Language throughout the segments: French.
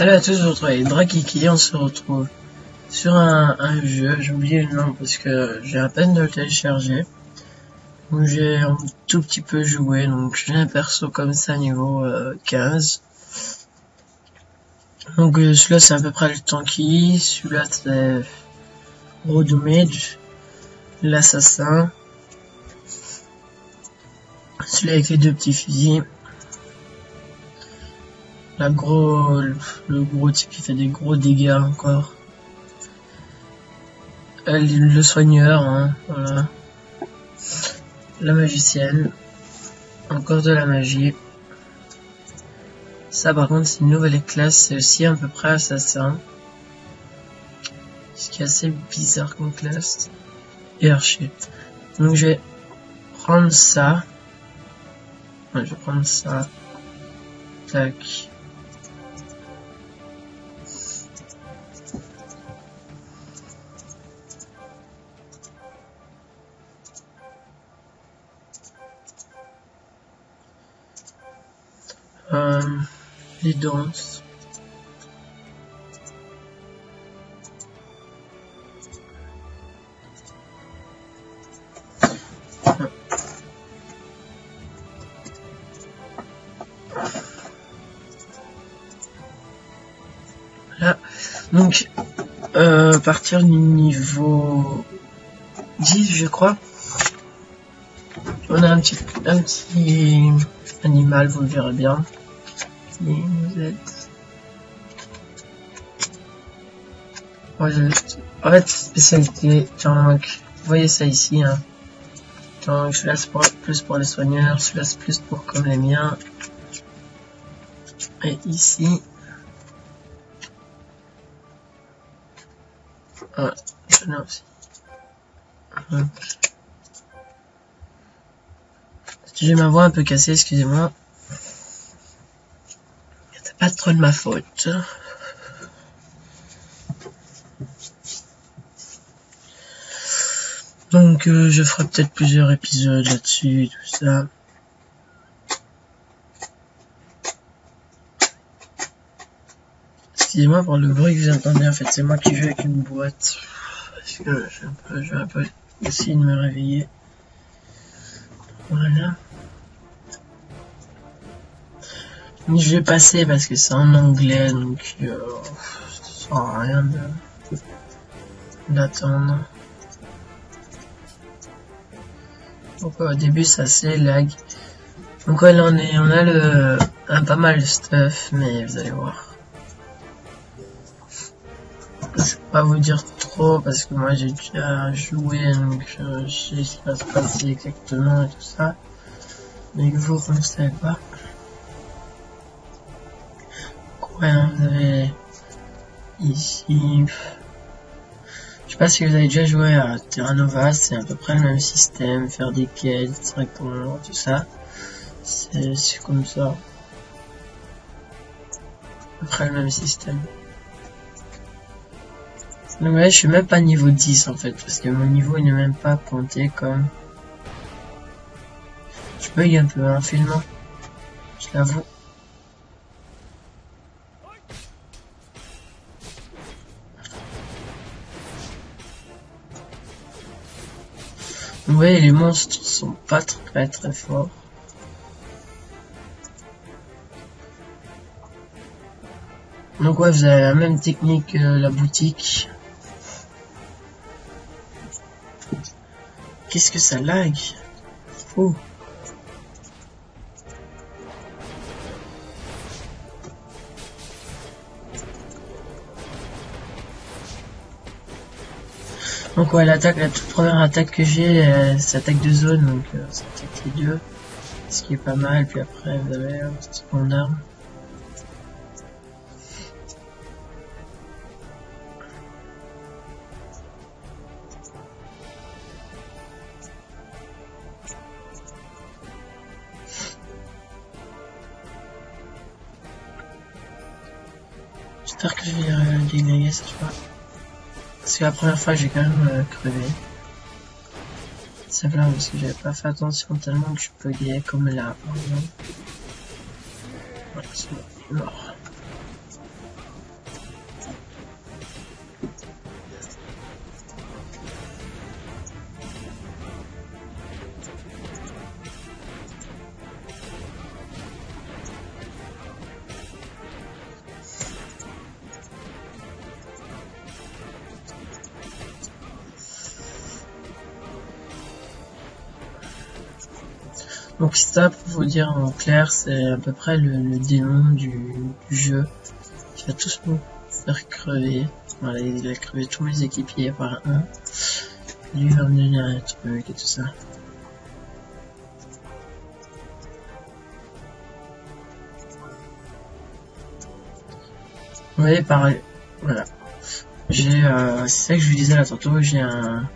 Salut à tous, je vous retrouve avec Drakiki, on se retrouve sur un jeu, j'ai oublié le nom parce que j'ai à peine de le télécharger. Donc j'ai un tout petit peu joué, donc j'ai un perso comme ça niveau 15. Donc celui-là c'est à peu près le tanky, celui-là c'est Rodomage, l'assassin, celui avec les deux petits fusils. Le gros type qui fait des gros dégâts encore. Le soigneur, hein, voilà. La magicienne. Encore de la magie. Ça par contre c'est une nouvelle classe, c'est aussi à peu près assassin. Ce qui est assez bizarre comme classe. Et archer. Donc je vais prendre ça. Ouais, je vais prendre ça. Tac. Les danses. Voilà. Donc, partir du niveau 10, je crois. On a un petit animal, vous le verrez bien. Et vous êtes... En fait, spécialité tank. Vous voyez ça ici, hein. Tank, celui-là c'est plus pour les soigneurs, celui-là c'est plus pour comme les miens. Et ici... Ah, celui-là aussi. J'ai ma voix un peu cassée, excusez-moi. C'est pas trop de ma faute. Donc je ferai peut-être plusieurs épisodes là-dessus, tout ça. Excusez-moi pour le bruit que vous entendez, en fait c'est moi qui joue avec une boîte. Parce que je vais un peu essayer de me réveiller. Voilà. Je vais passer parce que c'est en anglais, donc ça sert à rien d'attendre. Donc au début ça c'est lag. Donc ouais, là on a pas mal de stuff, mais vous allez voir. Je vais pas vous dire trop parce que moi j'ai déjà joué, donc je sais ce qui va se passer exactement et tout ça. Mais vous ne savez pas. Ouais, vous avez ici. Je sais pas si vous avez déjà joué à Terra Nova, c'est à peu près le même système, faire des quêtes, répondre, tout ça. C'est comme ça. À peu près le même système. Donc ouais, je suis même pas niveau 10 en fait, parce que mon niveau il n'est même pas compté comme... Je bug un peu, hein, finalement. Je l'avoue. Ouais, les monstres sont pas très forts. Donc ouais, vous avez la même technique que la boutique. Qu'est-ce que ça lag? Oh. Donc ouais, la toute première attaque que j'ai, c'est attaque de zone, donc ça attaque les deux, ce qui est pas mal, puis après vous avez un petit bon arme. J'espère que je vais déglinguer cette fois. Parce que la première fois j'ai quand même crevé. C'est vrai parce que j'avais pas fait attention tellement que je buguais comme là par exemple. Voilà, c'est bon, mort. Donc ça, pour vous dire en clair, c'est à peu près le démon du jeu qui va tous nous faire crever. Voilà, il a crevé tous mes équipiers à part un. Lui va me donner un truc et tout ça. Vous voyez, pareil, voilà. J'ai, c'est ça que je vous disais là tantôt, j'ai un...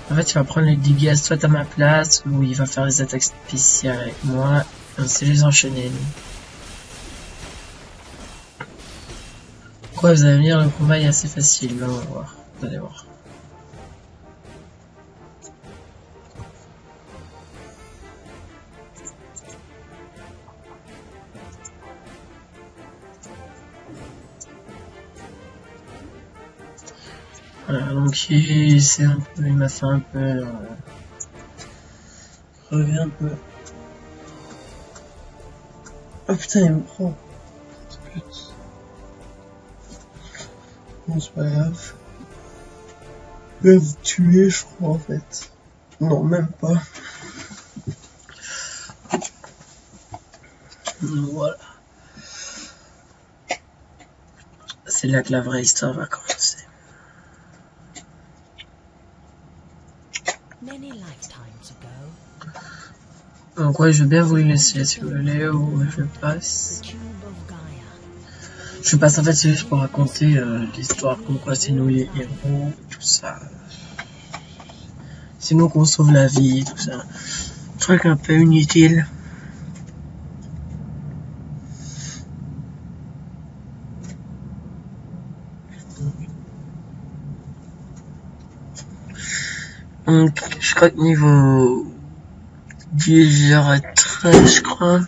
En fait, il va prendre les dégâts soit à ma place, ou il va faire des attaques spéciales avec moi, et on sait les enchaîner. Quoi, vous allez me dire, le combat est assez facile, mais on va voir, vous allez voir. Voilà, donc il m'a fait un peu crever un peu. Oh putain, il me prend. Bon, c'est pas grave. Il va vous tuer, je crois, en fait. Non, même pas. Voilà. C'est là que la vraie histoire va commencer. Donc ouais, je vais bien vous le laisser si vous voulez, ou je passe. Je passe, en fait, c'est juste pour raconter l'histoire, comme quoi c'est nous les héros, tout ça. C'est nous qu'on sauve la vie, tout ça. Truc un peu inutile. Donc, je crois que niveau 10 h 13, je crois.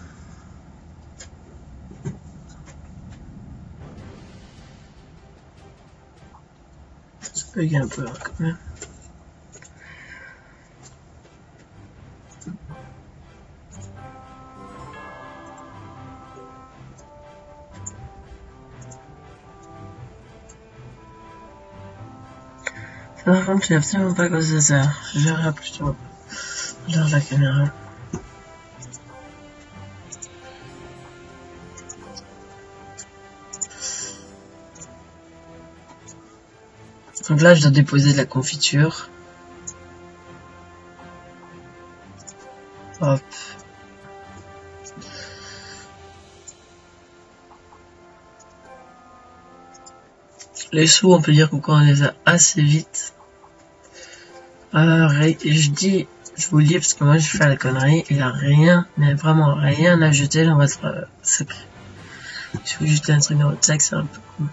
Ça bug un peu, quand même. Par contre, je sais absolument pas quoi ça sert. Je verrai plutôt dans la caméra. Donc là, je dois déposer de la confiture. Hop. Les sous, on peut dire qu'on les a assez vite. Je vous le dis parce que moi je fais la connerie, il a rien, mais vraiment rien à jeter dans votre secret. Si vous jetez un truc dans votre sac, c'est un peu cool.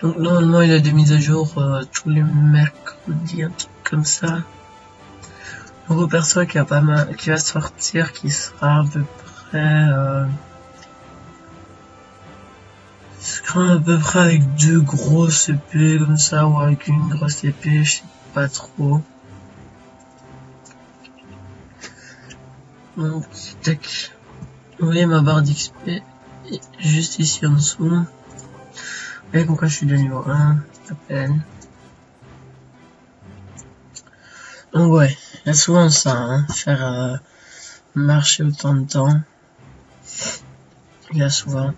Donc normalement il a des mises à jour tous les mercredis, un truc comme ça. Nouveau perso qui va sortir, qui sera à peu près avec 2 grosses épées comme ça, ou avec une grosse épée, je sais pas trop. Donc tac, vous voyez ma barre d'XP est juste ici en dessous. Et pourquoi je suis de niveau 1 à peine. Donc ouais, il y a souvent ça, hein, faire marcher autant de temps. Il y a souvent.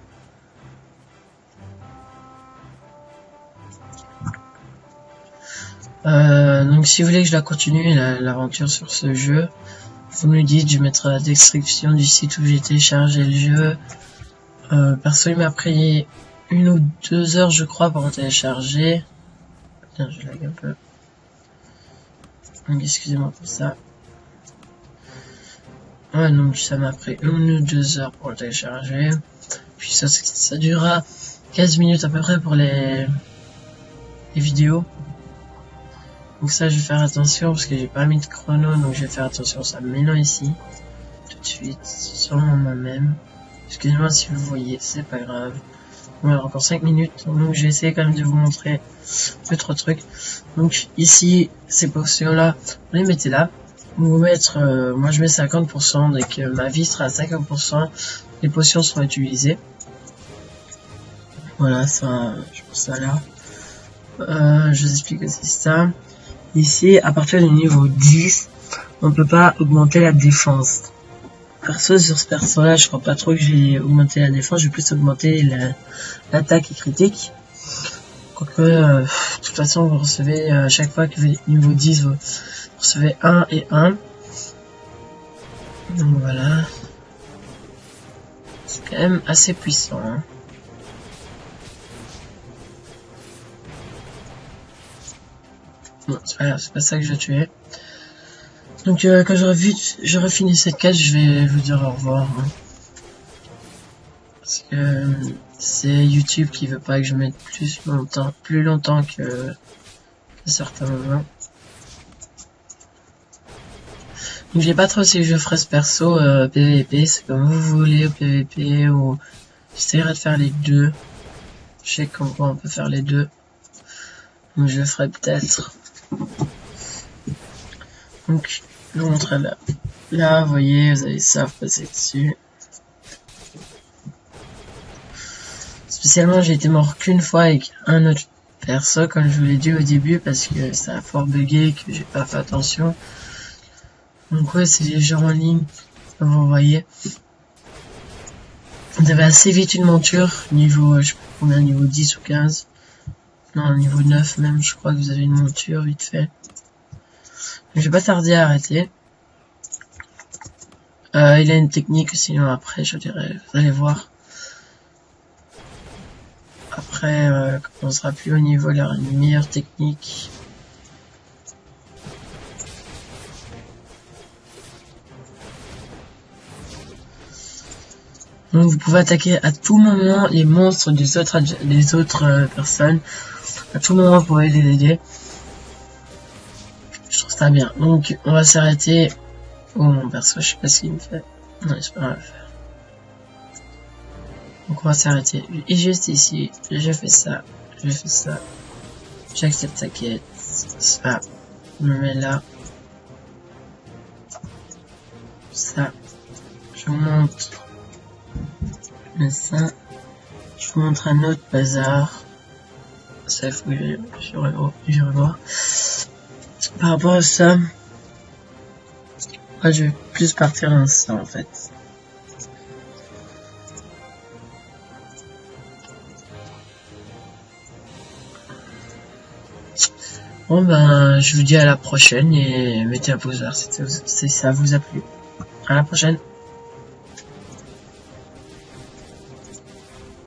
Donc si vous voulez que je la continue, l'aventure sur ce jeu, vous me le dites, je mettrai la description du site où j'ai téléchargé le jeu. Perso, il m'a pris 1 ou 2 heures, je crois, pour en télécharger. Putain, je lag un peu. Donc excusez-moi pour ça. Ouais, donc ça m'a pris 1 ou 2 heures pour le télécharger. Puis ça durera 15 minutes à peu près pour les vidéos. Donc ça, je vais faire attention parce que j'ai pas mis de chrono, donc je vais faire attention. Ça maintenant ici, tout de suite, sur moi-même. Excusez-moi si vous voyez, c'est pas grave. Voilà, encore 5 minutes, donc j'ai essayé quand même de vous montrer 2-3 trucs. Donc ici, ces potions là, vous les mettez là. vous mettre, moi je mets 50%, dès que ma vie sera à 50%, les potions seront utilisées. Voilà, ça, je pense ça là. Je vous explique aussi ça. Ici, à partir du niveau 10, on peut pas augmenter la défense. Perso, sur ce perso là, je crois pas trop que j'ai augmenté la défense, j'ai plus augmenté l'attaque et critique. Quoique, de toute façon, vous recevez, à chaque fois que vous êtes niveau 10, vous recevez 1 et 1. Donc voilà. C'est quand même assez puissant. Hein. Bon, c'est pas ça que je vais tuer. Donc quand j'aurai fini cette quête, je vais vous dire au revoir. Hein. Parce que c'est YouTube qui veut pas que je mette plus longtemps que certains moments. Donc j'ai pas trop si je ferai ce perso PVP, c'est comme vous voulez, au PVP, ou j'essaierai de faire les deux. Je sais qu'on peut faire les deux. Donc je le ferai peut-être. Donc je vous montrerai là. Là, vous voyez, vous avez ça, vous passez dessus. Spécialement, j'ai été mort qu'une fois avec un autre perso, comme je vous l'ai dit au début, parce que ça a fort bugué, que j'ai pas fait attention. Donc ouais, c'est des jeux en ligne, comme vous voyez. Vous avez assez vite une monture, niveau, je sais pas combien, niveau 10 ou 15. Non, niveau 9 même, je crois que vous avez une monture vite fait. Je vais pas tarder à arrêter. Il a une technique, sinon après, je dirais, vous allez voir. Après, quand on sera plus au niveau, il y aura une meilleure technique. Donc vous pouvez attaquer à tout moment les monstres des autres personnes. À tout moment vous pouvez les aider. Je trouve ça bien. Donc on va s'arrêter. Oh mon perso, je sais pas ce qu'il me fait. Non, c'est pas grave. Donc on va s'arrêter. Et juste ici, je fais ça. Je fais ça. J'accepte sa quête. Ça. Je me mets là. Ça. Je vous montre. Ça. Je vous montre un autre bazar. Ça, il faut que je revois. Par rapport à ça, moi je vais plus partir dans ça en fait. Bon ben, je vous dis à la prochaine et mettez un pouce vert si ça vous a plu. À la prochaine.